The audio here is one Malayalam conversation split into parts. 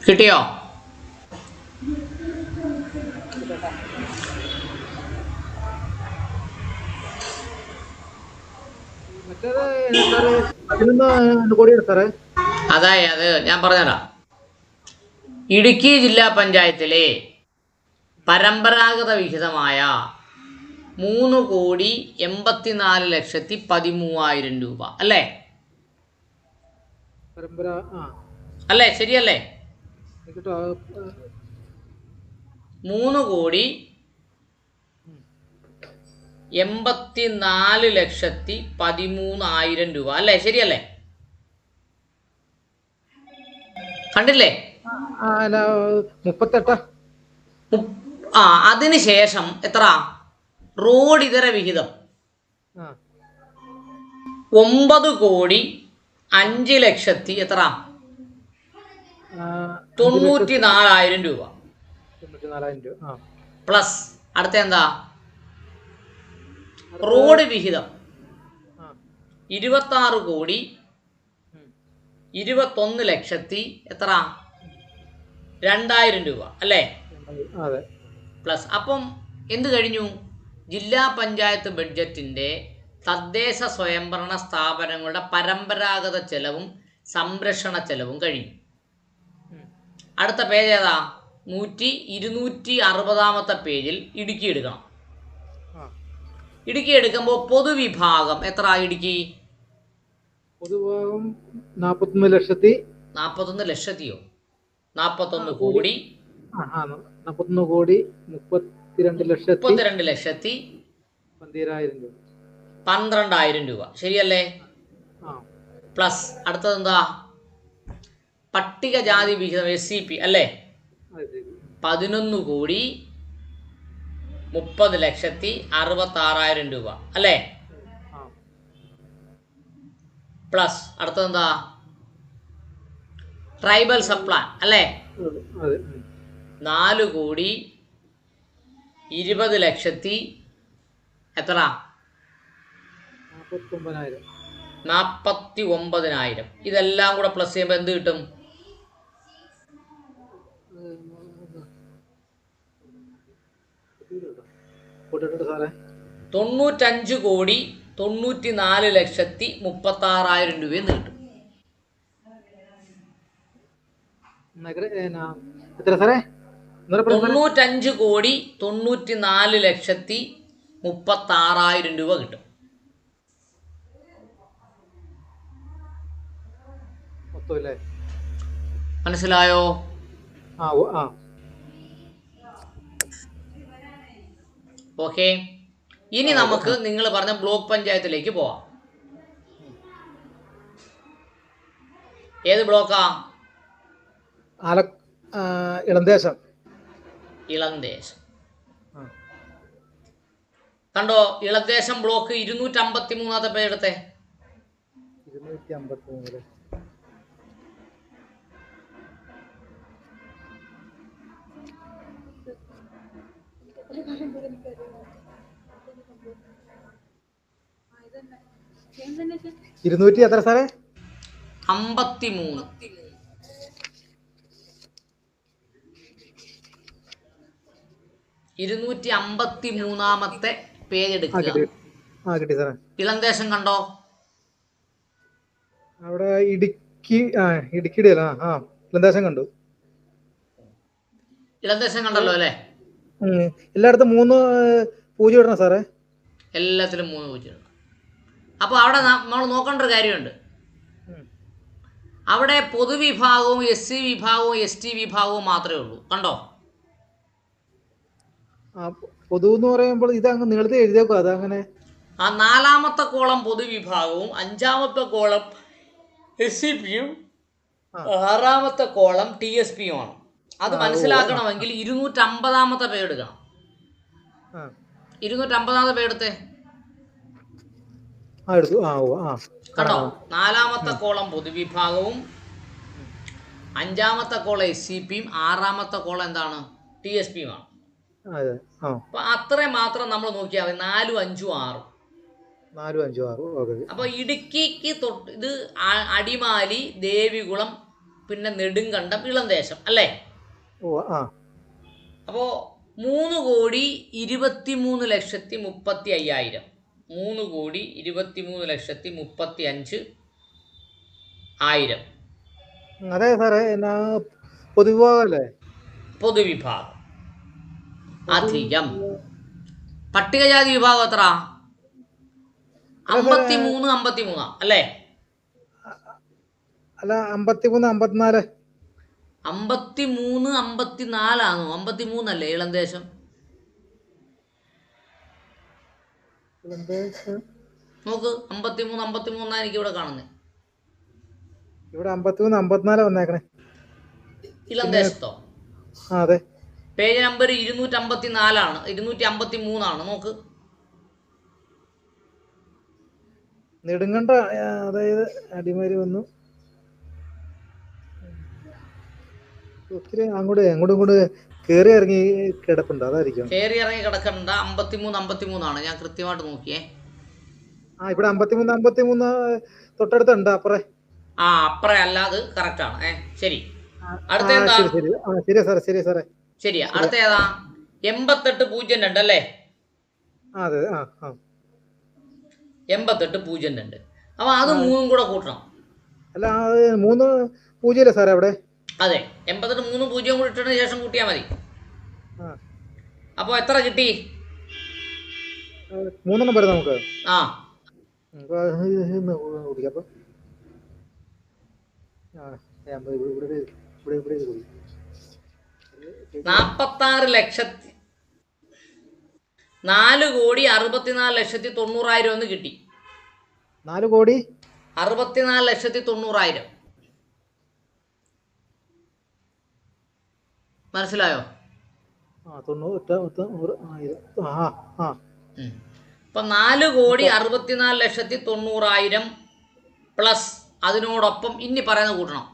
കിട്ടിയോ? അതായത് ഞാൻ പറഞ്ഞുതരാം. ഇടുക്കി ജില്ലാ പഞ്ചായത്തിലെ പരമ്പരാഗത വിഹിതമായ 3,84,13,000 രൂപ അല്ലേ? അല്ലേ? ശരിയല്ലേ? 3,84,13,000 രൂപ അല്ലേ? ശരിയല്ലേ? കണ്ടില്ലേ? 38. അതിനുശേഷം എത്ര? റോഡ് ഇതര വിഹിതം 9,05,00,000 എത്ര? 94,000 രൂപ പ്ലസ് അടുത്ത എന്താ? റോഡ് വിഹിതം 26,21,00,000 എത്ര? 2,000 രൂപ അല്ലേ? പ്ലസ് അപ്പം എന്ത് കഴിഞ്ഞു? ജില്ലാ പഞ്ചായത്ത് ബഡ്ജറ്റിൻ്റെ തദ്ദേശ സ്വയംഭരണ സ്ഥാപനങ്ങളുടെ പരമ്പരാഗത ചെലവും സംരക്ഷണ ചെലവും കഴിഞ്ഞു. അടുത്ത പേജ് ഏതാ? 260 പേജിൽ ഇടുക്കി എടുക്കണം. ഇടുക്കി എടുക്കുമ്പോൾ പൊതുവിഭാഗം എത്ര? ഇടുക്കി പൊതുവിഭാഗം 41,00,000. 41 ലക്ഷത്തിയോ? 41 കോടി 32,12,000 രൂപ. ശരിയല്ലേ? പ്ലസ് അടുത്തതെന്താ? പട്ടികജാതി വിഹിതം SCP അല്ലേ? 11,30,66,000 രൂപ അല്ലേ? പ്ലസ് അടുത്തതെന്താ? ട്രൈബൽ സപ്ലാൻ അല്ലേ? 4,20,00,000 എത്ര? 49,000. ഇതെല്ലാം കൂടെ പ്ലസ് ചെയ്യുമ്പോൾ എന്ത് കിട്ടും? 95,94,36,000 രൂപയെന്ന് കിട്ടും. എത്ര സാറേ? 95,94,36,000 രൂപ കിട്ടും. മനസ്സിലായോ? ഓക്കെ. ഇനി നമുക്ക് നിങ്ങൾ പറഞ്ഞ ബ്ലോക്ക് പഞ്ചായത്തിലേക്ക് പോവാം. ഏത് ബ്ലോക്കാ? ഇളന്തേശം. കണ്ടോ? ഇളന്തേശം ബ്ലോക്ക് 253 പേജ് എടുത്തേ. 253. എത്ര സാറേ? 53. 253 പേജ് എടുക്കുക. ഇളന്തേശം കണ്ടോ? അവിടെ ഇടുക്കിയുടെ ഇളന്തേശം കണ്ടു. ഇളന്തേശം കണ്ടല്ലോ അല്ലേ? എല്ലായിടത്തും 3 പൂജ്യം ഇടണം സാറേ. എല്ലാത്തിലും 3 പൂജ്യം ഇടണം. അപ്പോൾ അവിടെ നമ്മൾ നോക്കേണ്ട ഒരു കാര്യമുണ്ട്. അവിടെ പൊതുവിഭാഗവും SC വിഭാഗവും ST വിഭാഗവും മാത്രമേ ഉള്ളൂ. കണ്ടോ? പൊതു എന്ന് പറയുമ്പോൾ ഇത് അങ്ങ് നീളത്തിൽ എഴുതിയേക്കും. അതങ്ങനെ 4ാമത്തെ കോളം പൊതുവിഭാഗവും 5ാമത്തെ കോളം SCPയും 6ാമത്തെ കോളം TSPയും ആണ്. അത് മനസ്സിലാക്കണമെങ്കിൽ 250 പേജ് എടുക്കണം. 250 പേജ് എടുത്തേ. കണ്ടോ? 4ാമത്തെ കോളം പൊതുവിഭാഗവും 5ാമത്തെ കോളം SCPയും 6ാമത്തെ കോളം എന്താണ്? TSPയുമാണ്. അപ്പൊ അത്രയും മാത്രം നമ്മൾ നോക്കിയാൽ മതി. 4, 5, 6. അപ്പൊ ഇടുക്കിക്ക് തൊട്ട് ഇത് അടിമാലി, ദേവികുളം, പിന്നെ നെടുങ്കണ്ടം, ഇളംദേശം അല്ലേ? ഓ ആ അപ്പോൾ 3,23,35,000. 3,23,35,000 അതെ സാറേ. എന്നാ പൊതുവിഭാഗമല്ലേ? പൊതുവിഭാഗം അധികം പട്ടികജാതി വിഭാഗം എത്ര? 53 അല്ലേ? അല്ല 53 54. 53 54 53 അല്ലേ ഇളംദേശം? നോക്ക്, 53 53 എനിക്ക് ഇവിടെ കാണുന്നത്. ഇവിടെ 53 54 വന്നേക്കണേ. ഇളംദേശത്തോ? അതെ. പേജ് നമ്പർ 254 253 നോക്ക്. നെടുങ്കണ്ട അതായത് അടിമാലി വന്നു. ഒത്തിരി അങ്ങോട്ട് കേറി ഇറങ്ങി കിടപ്പുണ്ട്, അതായിരിക്കും. കയറി ഇറങ്ങി കിടക്കണ്ട. 53 53 ഞാൻ കൃത്യമായിട്ട് നോക്കിയേ. ഇവിടെ 53 53 തൊട്ടടുത്തുണ്ട്. അപ്പറേ അപ്പറേ അല്ല, അത് കറക്റ്റ് ആണ്. ശരി. അടുത്ത എന്താ? ശരി സാറേ, ശരി സാറേ. ശരിയാ. അടുത്ത ഏതാ? 8802 അല്ലേ? അതെ. 8802. അപ്പൊ അത് 3 കൂടെ കൂട്ടണം. അല്ല 3 0 സാറേ അവിടെ. അതെ, 88 3 0 കൂടി ഇട്ടതിന് ശേഷം കൂട്ടിയാൽ മതി. അപ്പൊ എത്ര കിട്ടി? 3 വരെ നമുക്ക്. 4,64,90,000 എന്ന് കിട്ടി. 4,64,90,000. മനസ്സിലായോ? ഇപ്പൊ 4,64,90,000 പ്ലസ് അതിനോടൊപ്പം ഇനി പറയുന്നത് കൂട്ടണം.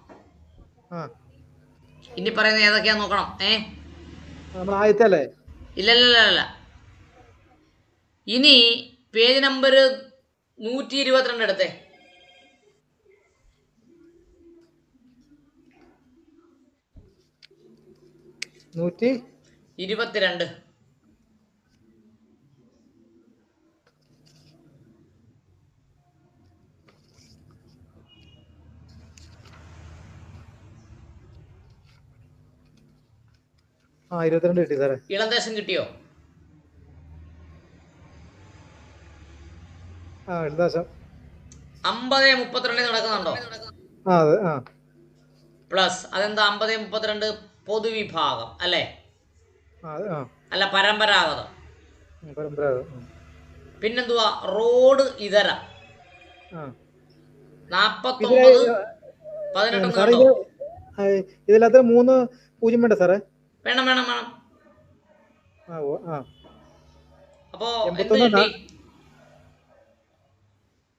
ഇനി പറയുന്നത് ഏതൊക്കെയാ നോക്കണം. ഇല്ല. ഇനി പേജ് നമ്പർ 122 എടുത്തേ. 122. കിട്ടി സാറേ. ഇളംദേശം കിട്ടിയോ? ഇളംദേശം 50-32 നടക്കുന്നുണ്ടോ? പ്ലസ് അതെന്താ? 50-32 പൊതുവിഭാഗം അല്ലേ? അല്ല, പരമ്പരാഗതം. പിന്നെന്തുവാ? റോഡ് ഇതര 49-18. ഇതിലകത്ത് 3 0 വേണ്ട സാറേ? വേണം. അപ്പോ എന്ത് കിട്ടി?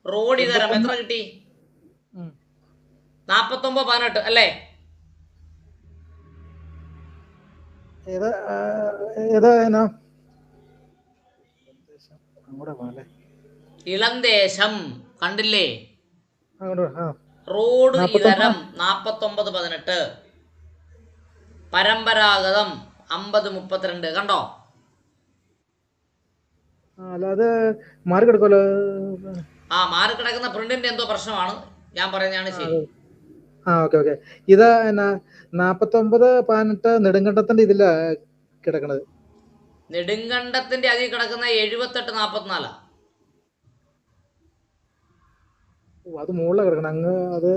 റോഡ് ഇതരം എത്ര കിട്ടി? 49-18 അല്ലേ? ഇളംദേശം കണ്ടില്ലേ? റോഡ് ഇതരം 49-18, പരമ്പരാഗതം 50-32. കണ്ടോ? അല്ലാതെ മാറി കിടക്കുമല്ലോ. മാറി കിടക്കുന്ന പ്രിന്റിന്റെ എന്തോ പ്രശ്നമാണ്. ഞാൻ പറയുന്നതാണ് ശരി. ഓക്കെ. ഇത് 49-18 നെടുങ്കണ്ടത്തിന്റെ ഇതില കിടക്കണത്. നെടുങ്കണ്ടത്തിന്റെ അതിൽ കിടക്കുന്ന 78-44. അത് മുകളിലാണ് കിടക്കണം. അങ്ങ് അത്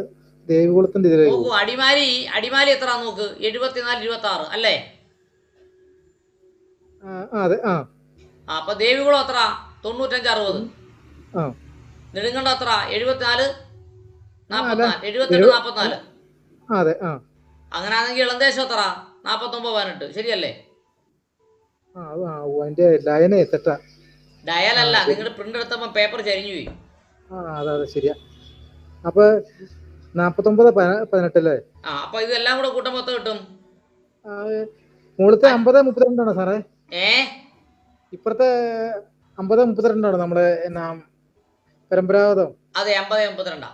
ദേവികുളത്തിന്റെ ഇതിലേക്ക് നോക്കൂ. അടിമാലി എത്ര നോക്ക്? 74-26 അല്ലേ? അതെ. അപ്പൊ ദേവികുളം എത്ര? 95-60. നെടുങ്കണ്ടം എത്ര? 78-44. അതെ. അങ്ങനെയാണെങ്കിൽ ഇളംദേശം എത്ര? 49-18. ശരിയല്ലേ? അതിന്റെ ലൈനേ തെറ്റാ. ഡയലല്ല, നിങ്ങളുടെ പ്രിന്റ് എടുത്തപ്പോ പേപ്പർ ചരിഞ്ഞു പോയി. അതെ ശരിയാ. അപ്പൊ 49-18 അല്ലേ? അപ്പൊ ഇതെല്ലാം കൂടെ കൂട്ടുമ്പോ എത്ര കിട്ടും? മുകളിലത്തെ 50-32 സാറേ. ഇപ്പുറത്തെ 50-32 നമ്മുടെ പരമ്പരാഗതം. അതെ, 50-32.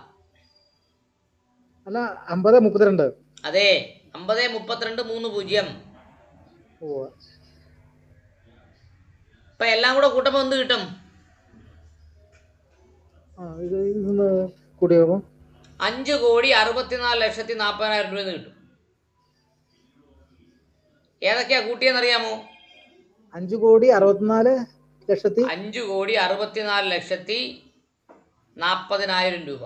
അല്ല 50-32. അതെ, 50-32-30. ഉവ്വ്. ഇപ്പൊ എല്ലാം കൂടെ കൂട്ടുമ്പോൾ എന്ത് കിട്ടും? ഇതൊന്ന് കൂടിയാകുമ്പോ 5,64,40,000 രൂപ കിട്ടും. ഏതൊക്കെയാ കൂട്ടിയെന്നറിയാമോ? 5,64,00,000. 5,64,40,000 രൂപ.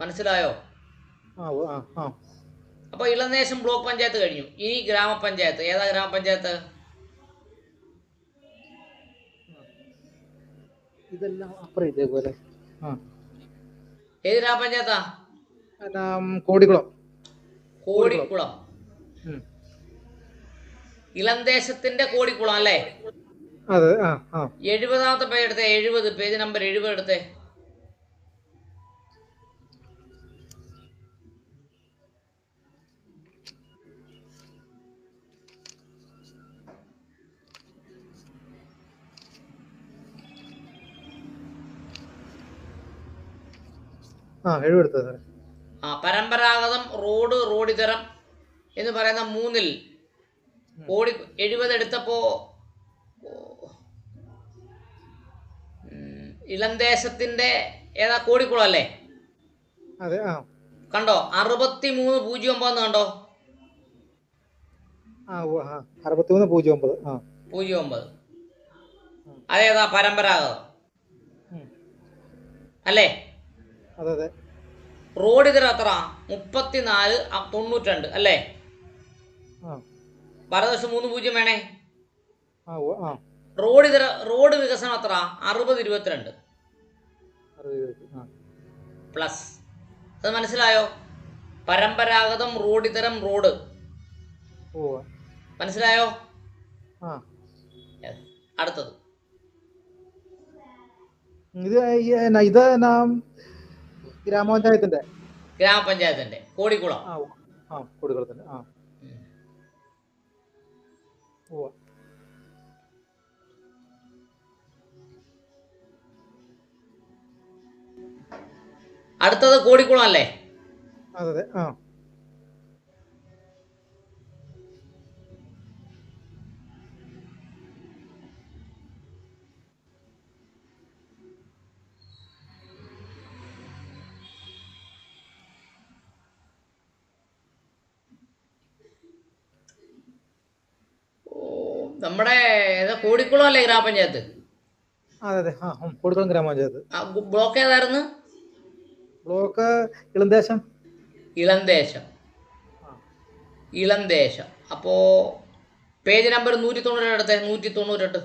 മനസ്സിലായോ? അപ്പൊ ഇളനേശം ബ്ലോക്ക് പഞ്ചായത്ത് കഴിഞ്ഞു. ഇനി ഗ്രാമപഞ്ചായത്ത്. ഏതാ ഗ്രാമപഞ്ചായത്ത്? ഇതെല്ലാം അപ്പുറം ഇതേപോലെ. ഏത് ഗ്രാമപഞ്ചായത്താ? കോടിക്കുളം. കോടിക്കുളം. ഇളന്തേശത്തിന്റെ കോടിക്കുളം അല്ലേ? അതെ. 70ാമത്തെ പേജ് എടുത്തേ. 70, പേജ് നമ്പർ 70 എടുത്തേ. പരമ്പരാഗതം, റോഡ്, റോഡിതരം എന്ന് പറയുന്ന 3-ൽ 70 എടുത്തപ്പോ ഇളന്തേശത്തിന്റെ ഏതാ? കോടിക്കുളം അല്ലേ? അതെ. കണ്ടോ? 6309 കണ്ടോ? 6309. അതേതാ? പരമ്പരാഗതം അല്ലേ? അതെ. റോഡിതരം എത്ര? 3492 അല്ലേ? വലതുവശം 30 വേണേ. റോഡ് വികസനം എത്ര? 6022 പ്ലസ്. അത് മനസ്സിലായോ? പരമ്പരാഗതം, റോഡിതരം, റോഡ്. മനസ്സിലായോ? അടുത്തത് ഇത് ഗ്രാമപഞ്ചായത്തിന്റെ കോടിക്കുളം. കോടിക്കുളത്തിന്റെ. അടുത്തത് കോടിക്കുളം അല്ലേ? അതെ. നമ്മുടെ കോടിക്കുളം അല്ലേ ഗ്രാമപഞ്ചായത്ത്? അതെ. കോടിക്കുളം ഗ്രാമപഞ്ചായത്ത്. ബ്ലോക്ക് ഏതായിരുന്നു? ബ്ലോക്ക് ഇളന്തേശം. ഇളന്തേശം. അപ്പോ പേജ് നമ്പർ 198 എടുത്തേ. 198.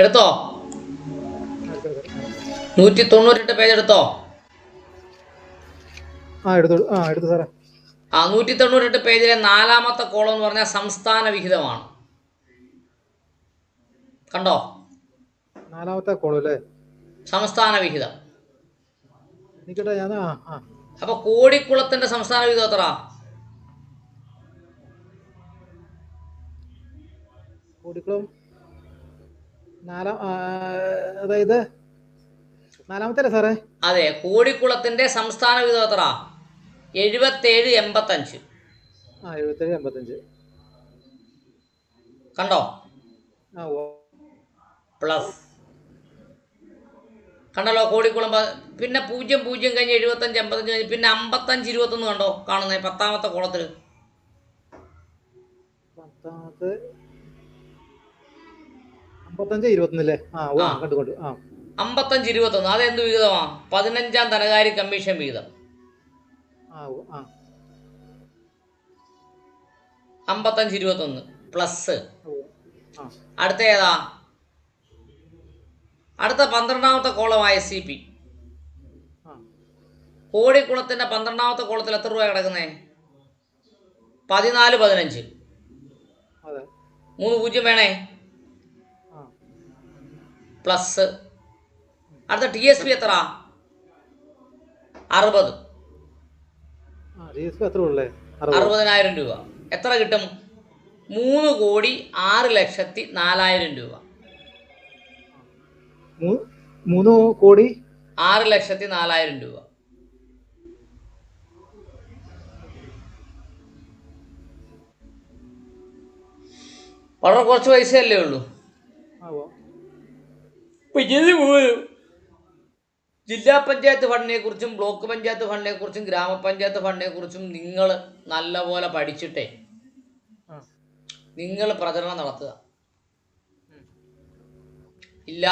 എടുത്തോ? 198 പേജ് എടുത്തോ? എടുത്തു സാറേ. 198 പേജിലെ 4ാമത്തെ കോളം എന്ന് പറഞ്ഞാൽ സംസ്ഥാന വിഹിതമാണ്. കണ്ടോ? 4ാമത്തെ കോളം അല്ലേ? സംസ്ഥാന വിഹിതം. അപ്പൊ കോടിക്കുളത്തിന്റെ സംസ്ഥാന വിഹിതം എത്ര? കോടിക്കുളം അതായത് 4ാമത്തെ അല്ലേ സാറേ? അതെ. കോടിക്കുളത്തിന്റെ സംസ്ഥാന വിഹിതം എത്ര? 7785. 7785. കണ്ടോ? പ്ലസ്. കണ്ടല്ലോ കോടിക്കുളം. പിന്നെ 00 കഴിഞ്ഞ് 75-85 കഴിഞ്ഞ് പിന്നെ 55-21 കണ്ടോ? കാണുന്നേ 10ാമത്തെ കോളത്തിൽ. 55-21 അല്ലേ? കണ്ടു. 55-21 അതെന്ത് വിഹിതമാ? 15ാം ധനകാര്യ കമ്മീഷൻ വിഹിതം. 55-21 പ്ലസ്. അടുത്ത ഏതാ? അടുത്ത 12ാമത്തെ കോളമായ SCP. കോടിക്കുളത്തിന്റെ 12ാമത്തെ കോളത്തിൽ എത്ര രൂപ കിടക്കുന്നേ? 14-15. 0 വേണേ, പ്ലസ്. അടുത്ത TSP എത്ര? 60. 60,000 രൂപ. എത്ര കിട്ടും? 3,06,04,000 രൂപ. 3,06,04,000 രൂപ. വളരെ കുറച്ച് പൈസയല്ലേ ഉള്ളൂ. ഇത് പോലും ജില്ലാ പഞ്ചായത്ത് ഫണ്ടിനെ കുറിച്ചും ബ്ലോക്ക് പഞ്ചായത്ത് ഫണ്ടിനെ കുറിച്ചും ഗ്രാമപഞ്ചായത്ത് ഫണ്ടിനെ കുറിച്ചും നിങ്ങൾ നല്ലപോലെ പഠിച്ചിട്ടേ നിങ്ങൾ പ്രചരണം നടത്തുക. ഇല്ല,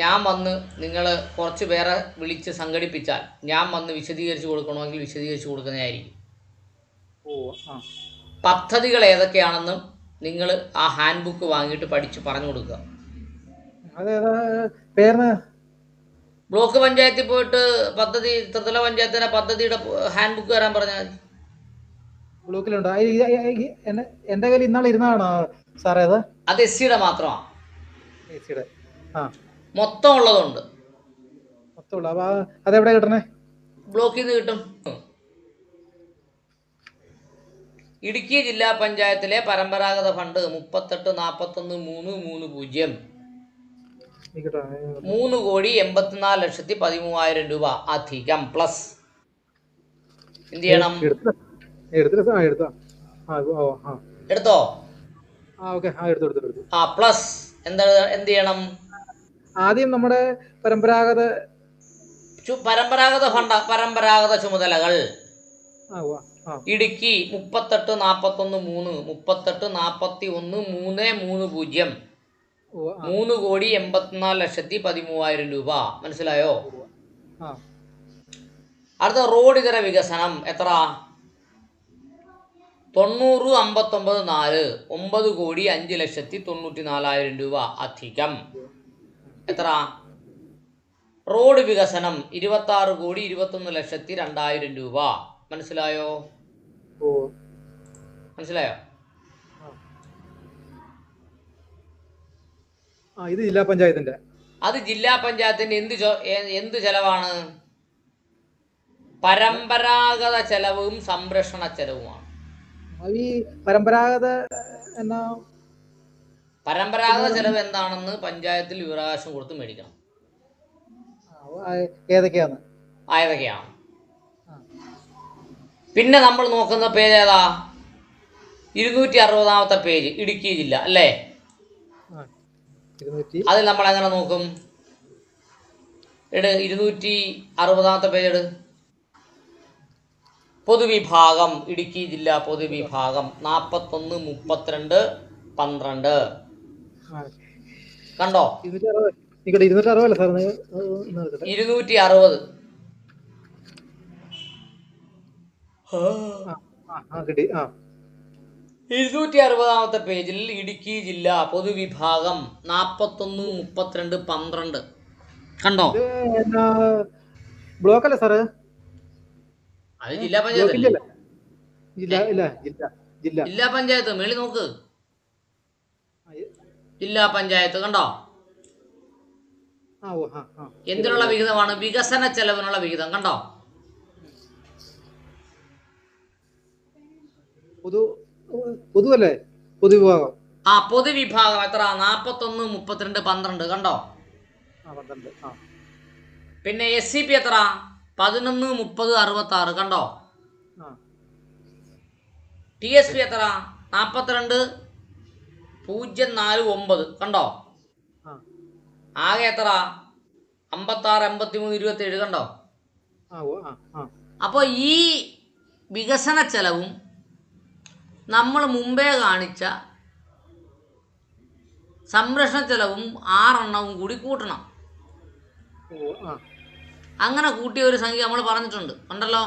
ഞാൻ വന്ന് നിങ്ങൾ കുറച്ച് പേരെ വിളിച്ച് സംഘടിപ്പിച്ചാൽ ഞാൻ വന്ന് വിശദീകരിച്ച് കൊടുക്കണമെങ്കിൽ വിശദീകരിച്ച് കൊടുക്കുന്നതായിരിക്കും. പദ്ധതികൾ ഏതൊക്കെയാണെന്നും നിങ്ങൾ ആ ഹാൻഡ് ബുക്ക് വാങ്ങിയിട്ട് പഠിച്ച് പറഞ്ഞു കൊടുക്കുക. ബ്ലോക്ക് പഞ്ചായത്തിൽ പോയിട്ട് പദ്ധതി, ത്രിതല പഞ്ചായത്തിൻ്റെ പദ്ധതിയുടെ ഹാൻഡ് ബുക്ക് തരാൻ പറഞ്ഞാൽ മതി. ബ്ലോക്കിലുണ്ടോ? എന്റെ കയ്യിൽ ഇന്നാളെ ഇരുന്നാണോ സാറേ? അത് SCയുടെ മാത്രമാണ്. മൊത്തം ഉള്ളതുണ്ട്. അതെവിടെ കിട്ടണേ? ബ്ലോക്കിൽ നിന്ന് കിട്ടും. ഇടുക്കി ജില്ലാ പഞ്ചായത്തിലെ പരമ്പരാഗത ഫണ്ട് 38,41,330 3,84,13,000 രൂപ അധികം പ്ലസ്. എന്ത് ചെയ്യണം? എടുത്തോ? പ്ലസ് എന്ത് ചെയ്യണം? ആദ്യം നമ്മുടെ പരമ്പരാഗത ഫണ്ട്, പരമ്പരാഗത ചുമതലകൾ ഇടുക്കി 38,41,3 38,41,330 3,84,13,000 രൂപ. മനസ്സിലായോ? അടുത്ത റോഡ് ഇതര വികസനം എത്ര? 90,59,4 9,05,94,000 രൂപ അധികം. എത്ര? റോഡ് വികസനം 26,21,02,000 രൂപ. മനസ്സിലായോ? മനസ്സിലായോ? ഇത് ജില്ലാ പഞ്ചായത്തിന്റെ. അത് ജില്ലാ പഞ്ചായത്തിന്റെ എന്ത് ചെലവാണ്? പരമ്പരാഗത ചെലവും സംരക്ഷണ ചെലവുമാണ്. പരമ്പരാഗത ചെലവ് എന്താണെന്ന് പഞ്ചായത്തിൽ വിവരാവകാശം കൊടുത്ത് മേടിക്കണം. ഏതൊക്കെയാണ്? പിന്നെ നമ്മൾ നോക്കുന്ന പേജ് ഏതാ? 260 പേജ്, ഇടുക്കി ജില്ല അല്ലേ? അതിൽ നമ്മൾ എങ്ങനെ നോക്കും? 260 പേജ് എടു. പൊതുവിഭാഗം, ഇടുക്കി ജില്ല പൊതുവിഭാഗം 41, 32, 12 കണ്ടോ? 260. 260 പേജിൽ ഇടുക്കി ജില്ല പൊതുവിഭാഗം 41, 32, 12 കണ്ടോ? ബ്ലോക്ക് അല്ലേ സാറ്? അത് ജില്ലാ പഞ്ചായത്ത്. ജില്ലാ പഞ്ചായത്ത് മേളി നോക്ക്. ജില്ലാ പഞ്ചായത്ത് കണ്ടോ? എന്തിനുള്ള വിഹിതമാണ്? വികസന ചെലവിനുള്ള വിഹിതം കണ്ടോ? പൊതുവല്ലേ? പൊതുവിഭാഗം. പൊതുവിഭാഗം എത്ര? 41, 32, 12 കണ്ടോ? പിന്നെ SCP എത്ര? 11, 30, 66 കണ്ടോ? TSP എത്ര? 42, 049 കണ്ടോ? ആകെ എത്ര? 56, 83, 27 കണ്ടോ? അപ്പോൾ ഈ വികസന ചെലവും നമ്മൾ മുമ്പേ കാണിച്ച സംരക്ഷണ ചെലവും 6 എണ്ണവും കൂടി കൂട്ടണം. അങ്ങനെ കൂട്ടിയ ഒരു സംഖ്യ നമ്മൾ പറഞ്ഞിട്ടുണ്ട്, ഉണ്ടല്ലോ.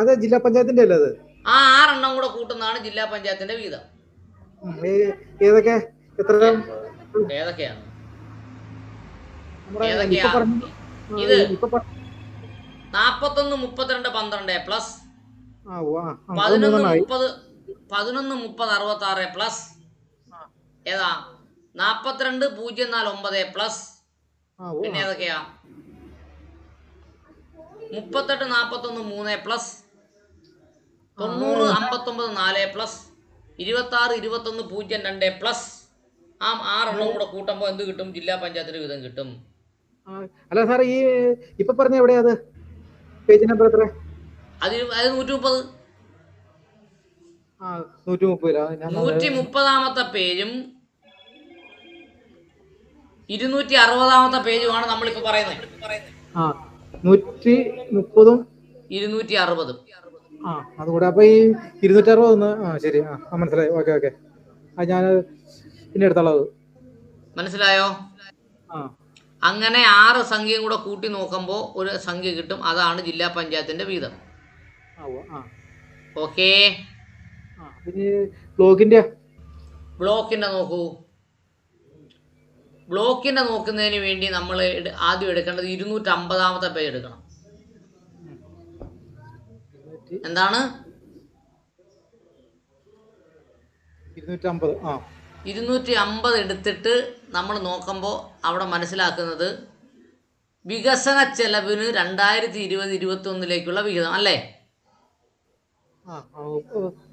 അത് ജില്ലാ പഞ്ചായത്തിന്റെ അല്ലേ? അത് 6 എണ്ണം കൂടെ കൂട്ടുന്നതാണ് ജില്ലാ പഞ്ചായത്തിന്റെ വീതം. ഏതൊക്കെയാണ്? ഇത് 41, 32, 12 പ്ലസ് ആ ഓ ആ ആ, അത് 11 മൂന്നെണ്ണമായി. 30 11 30 66 പ്ലസ് ആ ഏതാ 42 0 4 9 പ്ലസ് ആ ഓ പിന്നെ ആ ഏതൊക്കെയാ 38 41 3 പ്ലസ് ആ 90 59 4 പ്ലസ് 26 21 02 പ്ലസ് ആ 6 കൂടെ കൂട്ടുമ്പോൾ എന്ത് കിട്ടും? ജില്ലാ പഞ്ചായത്തിന്റെ വീതം കിട്ടും. ആ, അല്ല സാർ ഈ ഇപ്പൊ പറഞ്ഞ എവിടെയാ അത്? പേജ് നമ്പർ എത്ര? അത് 130. ആ 130 ഞാൻ 130-ാമത്തെ പേജും 260-ാമത്തെ പേജുമാണ് നമ്മളിപ്പോ പറയുന്നത്. ആ 130 260. ആ അതുകൂടെ അപ്പൊ ഈ 260 ഒന്ന് ആ ശരി ആ മനസ്സിലായി. Okay okay. ആ ഞാൻ പിന്നെ എടുത്തോളാം അത്. മനസ്സിലായോ? ആ അങ്ങനെ 6 സംഖ്യയും കൂടെ കൂട്ടി നോക്കുമ്പോൾ ഒരു സംഖ്യ കിട്ടും. അതാണ് ജില്ലാ പഞ്ചായത്തിന്റെ വീതം. ആ ഓ ആ ഓക്കേ. ആ പിന്നെ ബ്ലോക്കിന്റെ ബ്ലോക്കിന്റെ നോക്കൂ. ബ്ലോക്കിന്റെ നോക്കുന്നതിന് വേണ്ടി നമ്മൾ ആദ്യം എടുക്കേണ്ടത് 250-ാമത്തെ പേജ് എടുക്കണം. എന്താണ് 250? ആ 250 എടുത്തിട്ട് നമ്മൾ നോക്കുമ്പോൾ അവിടെ മനസ്സിലാക്കുന്നത് വികസന ചെലവിന് 2020-21 വിഹിതം അല്ലേ? ആ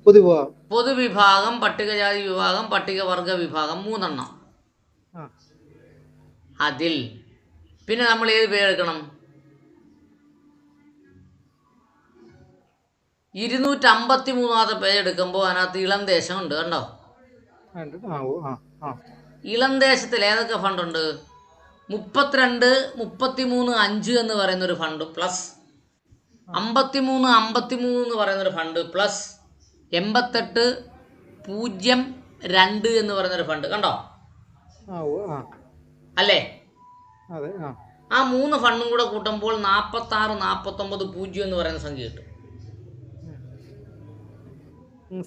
പൊതുവാ പൊതുവിഭാഗം, പട്ടികജാതി വിഭാഗം, പട്ടികവർഗ വിഭാഗം 3 എണ്ണം. ആ അതിൽ പിന്നെ നമ്മൾ ഏത് പേരെടുക്കണം? 253-ാമത്തെ പേജ് എടുക്കുമ്പോൾ അതിനകത്ത് ഇളം ദേശം ഉണ്ട്. കണ്ടോ? ആ ഓ ആ ആ ഇളം ദേശത്തിൽ ഏതൊക്കെ ഫണ്ടുണ്ട്? 32 33 5 എന്ന് പറയുന്നൊരു ഫണ്ട് പ്ലസ് 53 53 എന്ന് പറയുന്നൊരു ഫണ്ട് പ്ലസ് 88 0 2 എന്ന് പറയുന്നൊരു ഫണ്ട്. കണ്ടോ? ആ ഓ ആ അല്ലേ? അതെ ആ ആ 3 ഫണ്ടും കൂടെ കൂട്ടുമ്പോൾ 46 49 0 എന്ന് പറയുന്ന സംഖ്യ കിട്ടും.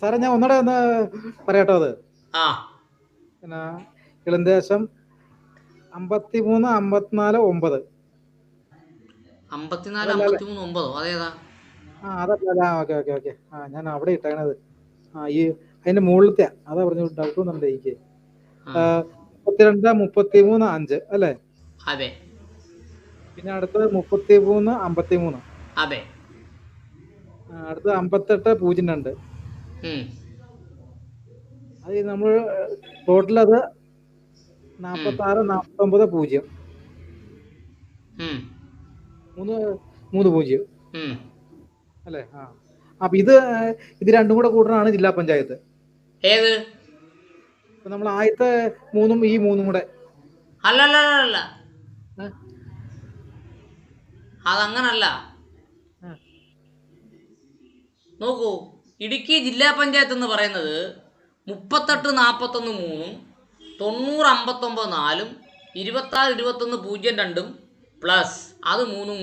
സാറേ ഞാൻ ഒന്നുകൂടെ ഒന്ന് പറയട്ടോ അത്. ആ പിന്നെ ഇളന്തേശം 53 54 9. 54 53 9 അതേതാ? ആ അതല്ല ഓക്കെ ഓക്കെ ഓക്കെ. ആ ഞാൻ അവിടെ ഇട്ടേണത്. ആ ഈ അതിന്റെ മുകളിലത്തെ അതാ പറഞ്ഞു ഡൗട്ട് വന്നിട്ടുണ്ട് എനിക്ക്. 32 33 5 അല്ലേ? അതെ പിന്നെ അടുത്തത് 33 53. അതെ. അടുത്തത് 58 02. അത് നമ്മൾ ടോട്ടൽ അത് 46 49 0. 3 0 അല്ലേ? ആ അപ്പൊ ഇത് രണ്ടും കൂടെ കൂട്ടണാണ് ജില്ലാ പഞ്ചായത്ത്. ഏത്? ഇപ്പൊ നമ്മൾ ആദ്യത്തെ 3 ഈ 3 കൂടെ അല്ലല്ല അതങ്ങനല്ല. നോക്കൂ, ഇടുക്കി ജില്ലാ പഞ്ചായത്ത് എന്ന് പറയുന്നത് 38 41 3 90 59 4 26 21 02 പ്ലസ് അത് 3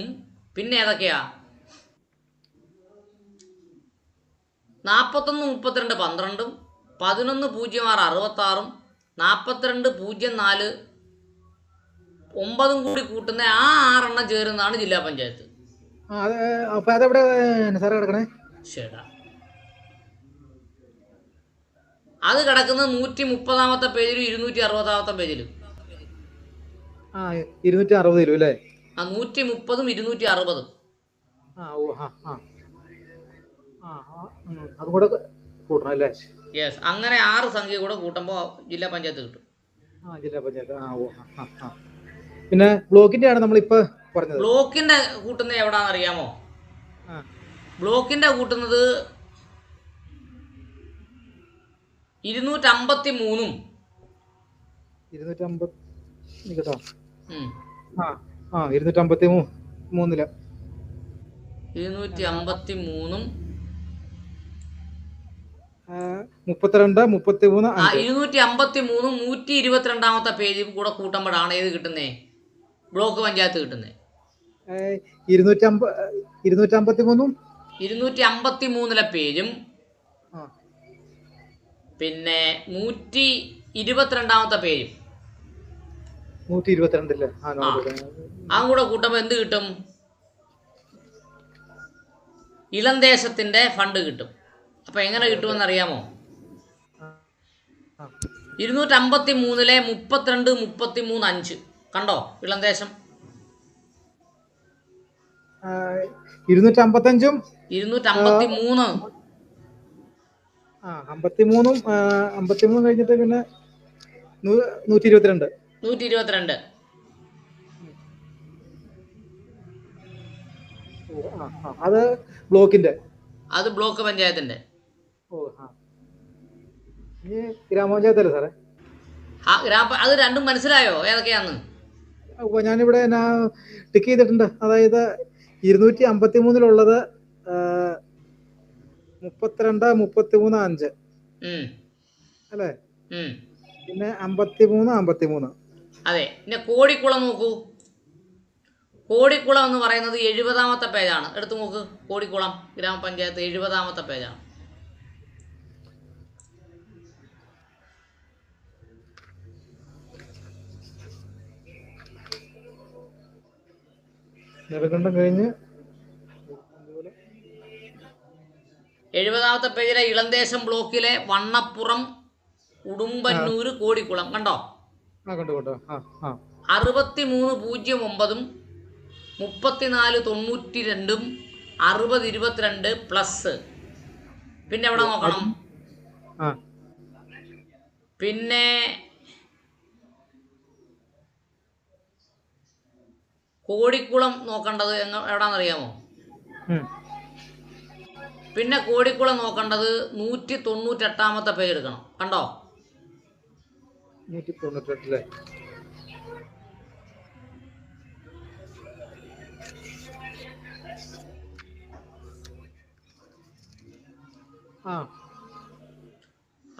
പിന്നെ ഏതൊക്കെയാ 41 32 12 11 06 66 42 04 9 കൂടി കൂട്ടുന്ന ആ 6 എണ്ണം ചേരുന്നതാണ് ജില്ലാ പഞ്ചായത്ത്. അപ്പൊ അതെവിടെ സാറേ കിടക്കണേ? ശരി, അത് കിടക്കുന്നത് 130-ാമത്തെ പേജിലും 260-ാമത്തെ പേജിലും. ആ 260 അല്ലേ? ആ 130-ഉം 260-ഉം. ആ ഓ ആ ആ ആ അതും കൂടെ കൂട്ടണം അല്ലേ? യെസ്. അങ്ങനെ 6 സംഖ്യ കൂടെ കൂട്ടുമ്പോൾ ജില്ലാ പഞ്ചായത്ത് കിട്ടും. ആ ജില്ലാ പഞ്ചായത്ത്. ആ ഓ ആ ആ പിന്നെ ബ്ലോക്കിന്റെ ആണ് നമ്മളിപ്പോ പറഞ്ഞത്. ബ്ലോക്കിന്റെ കൂട്ടുന്നത് എവിടാന്ന് അറിയാമോ? ബ്ലോക്കിന്റെ കൂട്ടുന്നത് 253-ഉം 250 കേട്ടോ. ആ 253 253-ഉം 32 33 5. 253-ഉം 122-ാമത്തെ പേജും കൂടെ കൂട്ടുമ്പോഴാണ് ഏത് കിട്ടുന്നേ? ബ്ലോക്ക് പഞ്ചായത്ത് കിട്ടുന്നേ. 253-ഉം 253-ലെ പേജും പിന്നെ 122-ാമത്തെ പേജും 122 അല്ലേ? അതും കൂടെ കൂട്ടുമ്പോൾ എന്ത് കിട്ടും? ഇളംദേശത്തിൻ്റെ ഫണ്ട് കിട്ടും. അപ്പോൾ എങ്ങനെ കിട്ടുമെന്ന് അറിയാമോ? 253-ലെ 32, 33, 5 കണ്ടോ ഇളംദേശം? 255 253 53 കഴിഞ്ഞിട്ട് പിന്നെ 122. 122. അത് ബ്ലോക്കിന്റെ, അത് ബ്ലോക്ക് പഞ്ചായത്തിന്റെ. ഗ്രാമപഞ്ചായത്തല്ലേ സാറേ? അത് രണ്ടും മനസ്സിലായോ ഏതൊക്കെയാന്ന്? ഞാനിവിടെ ടിക്ക് ചെയ്തിട്ടുണ്ട്. അതായത് 253-ലുള്ളത് 32, 33, 5 അല്ലേ? പിന്നെ 53, 53. അതെ. പിന്നെ കോടിക്കുളം നോക്കൂ. കോടിക്കുളം എന്ന് പറയുന്നത് 70-ാമത്തെ പേജാണ്. എടുത്തു നോക്ക്. കോടിക്കുളം ഗ്രാമപഞ്ചായത്ത് 70-ാമത്തെ പേജാണ്. നെടുങ്കണ്ടം കഴിഞ്ഞ് 70-ാമത്തെ പേജിലെ ഇളംദേശം ബ്ലോക്കിലെ വണ്ണപ്പുറം, ഉടുമ്പന്നൂര്, കോടിക്കുളം കണ്ടോ? 6309-ഉം 3492-ഉം 6022 പ്ലസ്. പിന്നെ എവിടെ നോക്കണം? പിന്നെ കോടിക്കുളം നോക്കേണ്ടത് എവിടാന്നറിയാമോ? പിന്നെ കോടിക്കുളം നോക്കേണ്ടത് 198-ാമത്തെ പേജ് എടുക്കണം. കണ്ടോ? 198.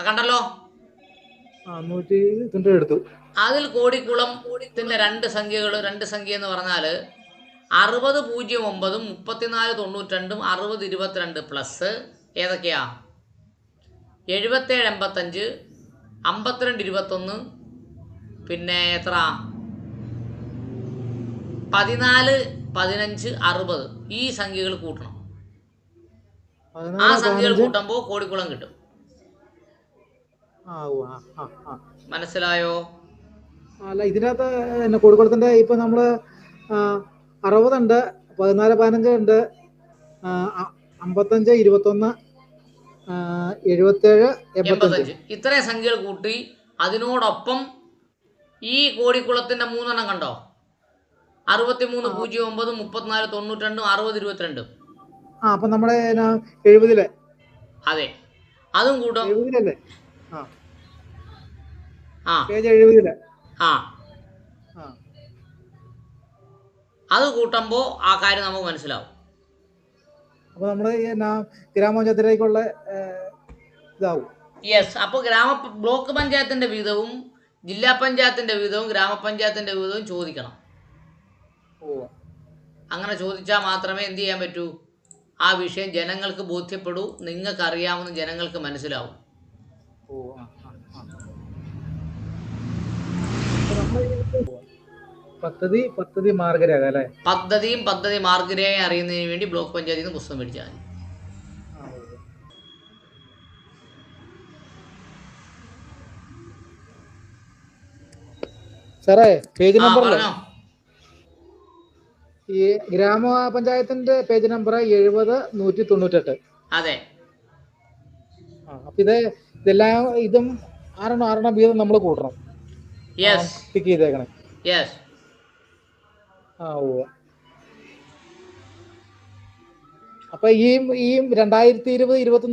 കണ്ടല്ലോ. 190 എടുത്തു. അതിൽ കോടിക്കുളത്തിന്റെ രണ്ട് സംഖ്യ എന്ന് പറഞ്ഞാൽ 6009-ഉം 3492-ഉം 6022 പ്ലസ് ഏതൊക്കെയാ? 7785, 5221, പിന്നെ എത്ര? 14, 15, 60. ഈ സംഖ്യകൾ കൂട്ടണം. ആ സംഖ്യകൾ കൂട്ടുമ്പോൾ കോടിക്കുളം കിട്ടും. മനസ്സിലായോ? അല്ല, ഇതിനകത്ത് കോടിക്കുളത്തിന്റെ ഇപ്പൊ നമ്മള് 60 ഉണ്ട്, 14, 15 ഉണ്ട്, 55, 21, 77, 85. ഇത്രയും സംഖ്യകൾ കൂട്ടി അതിനോടൊപ്പം ഈ കോടിക്കുളത്തിന്റെ 3 കണ്ടോ? 6309, 3492, 6022. അപ്പൊ നമ്മുടെ 70-ലെ. അതെ, അതും കൂട്ടും. 70-ലല്ലേ? പേജ് 70-ലെ. അത് കൂട്ടുമ്പോൾ ആ കാര്യം നമുക്ക് മനസ്സിലാവും. അപ്പൊ നമ്മള് ഗ്രാമപഞ്ചായത്തിലേക്കുള്ള ഇതാവും. യെസ്. അപ്പോൾ ബ്ലോക്ക് പഞ്ചായത്തിന്റെ വീതവും ജില്ലാ പഞ്ചായത്തിന്റെ വീതവും ഗ്രാമപഞ്ചായത്തിന്റെ വീതവും ചോദിക്കണം. അങ്ങനെ ചോദിച്ചാൽ മാത്രമേ എന്ത് ചെയ്യാൻ പറ്റൂ? ആ വിഷയം ജനങ്ങൾക്ക് ബോധ്യപ്പെടൂ, നിങ്ങൾക്ക് അറിയാമെന്ന് ജനങ്ങൾക്ക് മനസ്സിലാവും. പദ്ധതി മാർഗരേഖ അല്ലേ? പദ്ധതി മാർഗരേഖ അറിയുന്നതിന് വേണ്ടി ബ്ലോക്ക് പഞ്ചായത്തിൽ നിന്ന് പുസ്തകം മേടിച്ചാൽ മതി. സാറേ, പേജ് നമ്പർ പറഞ്ഞോ. ഈ ഗ്രാമപഞ്ചായത്തിന്റെ പേജ് നമ്പർ 70, 198. അതെ. അപ്പൊ ഇതും ആറെണ്ണം വീതം നമ്മൾ കൂട്ടണം. ടിക്ക് ചെയ്തേക്കണേ. അപ്പൊ ഈ 2020-21